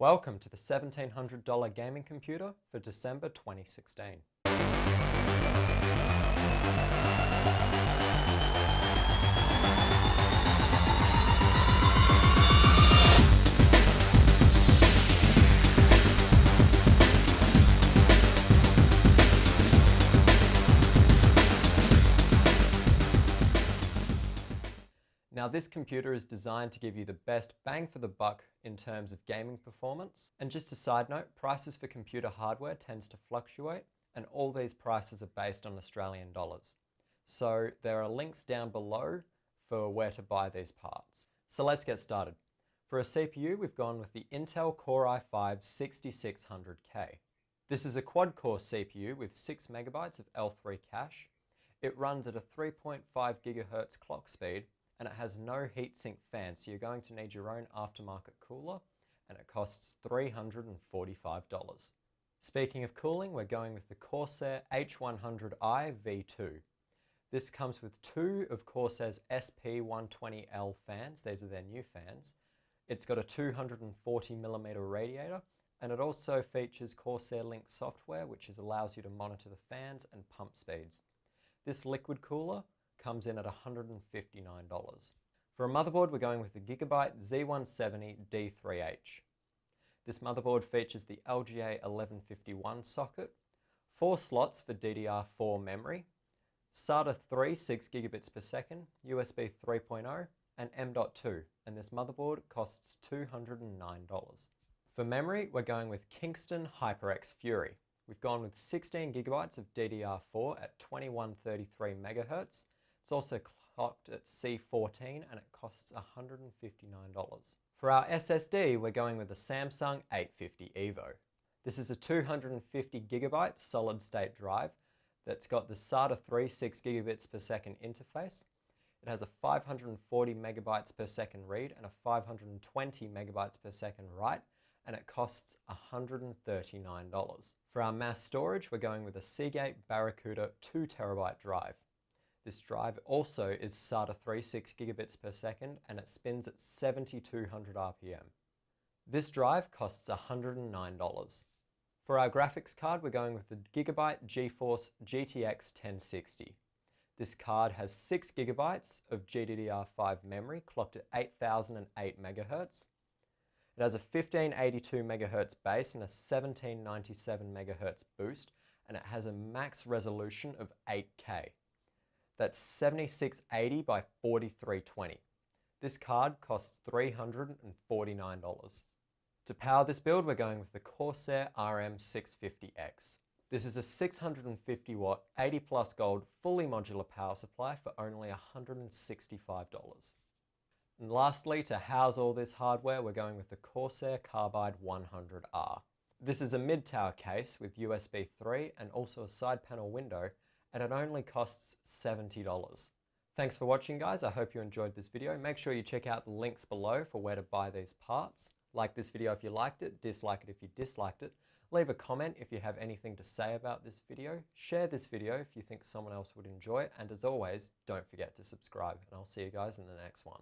Welcome to the $1,700 gaming computer for December 2016. Now this computer is designed to give you the best bang for the buck in terms of gaming performance. And just a side note, prices for computer hardware tends to fluctuate, and all these prices are based on Australian dollars. So there are links down below for where to buy these parts. So let's get started. For a CPU, we've gone with the Intel Core i5-6600K. This is a quad-core CPU with 6 megabytes of L3 cache. It runs at a 3.5 gigahertz clock speed, and it has no heatsink fan, so you're going to need your own aftermarket cooler, and it costs $345. Speaking of cooling, we're going with the Corsair H100i V2. This comes with two of Corsair's SP120L fans. These are their new fans. It's got a 240mm radiator, and it also features Corsair Link software, which allows you to monitor the fans and pump speeds. This liquid cooler comes in at $159. For a motherboard, we're going with the Gigabyte Z170D3H. This motherboard features the LGA 1151 socket, 4 slots for DDR4 memory, SATA 3 6 gigabits per second, USB 3.0, and M.2, and this motherboard costs $209. For memory, we're going with Kingston HyperX Fury. We've gone with 16 gigabytes of DDR4 at 2133 megahertz. It's also clocked at C14 and it costs $159. For our SSD, we're going with the Samsung 850 EVO. This is a 250 gigabyte solid state drive that's got the SATA 3 6 gigabits per second interface. It has a 540 megabytes per second read and a 520 megabytes per second write, and it costs $139. For our mass storage, we're going with a Seagate Barracuda 2 terabyte drive. This drive also is SATA 3 6 gigabits per second, and it spins at 7,200 RPM. This drive costs $109. For our graphics card, we're going with the Gigabyte GeForce GTX 1060. This card has 6 gigabytes of GDDR5 memory clocked at 8008 megahertz. It has a 1582 megahertz base and a 1797 megahertz boost, and it has a max resolution of 8K. That's 7680 by 4320. This card costs $349. To power this build, we're going with the Corsair RM650X. This is a 650 watt, 80 plus gold, fully modular power supply for only $165. And lastly, to house all this hardware, we're going with the Corsair Carbide 100R. This is a mid-tower case with USB 3 and also a side panel window, and it only costs $70. Thanks for watching, guys. I hope you enjoyed this video. Make sure you check out the links below for where to buy these parts. Like this video if you liked it, dislike it if you disliked it. Leave a comment if you have anything to say about this video. Share this video if you think someone else would enjoy it. And as always, don't forget to subscribe, and I'll see you guys in the next one.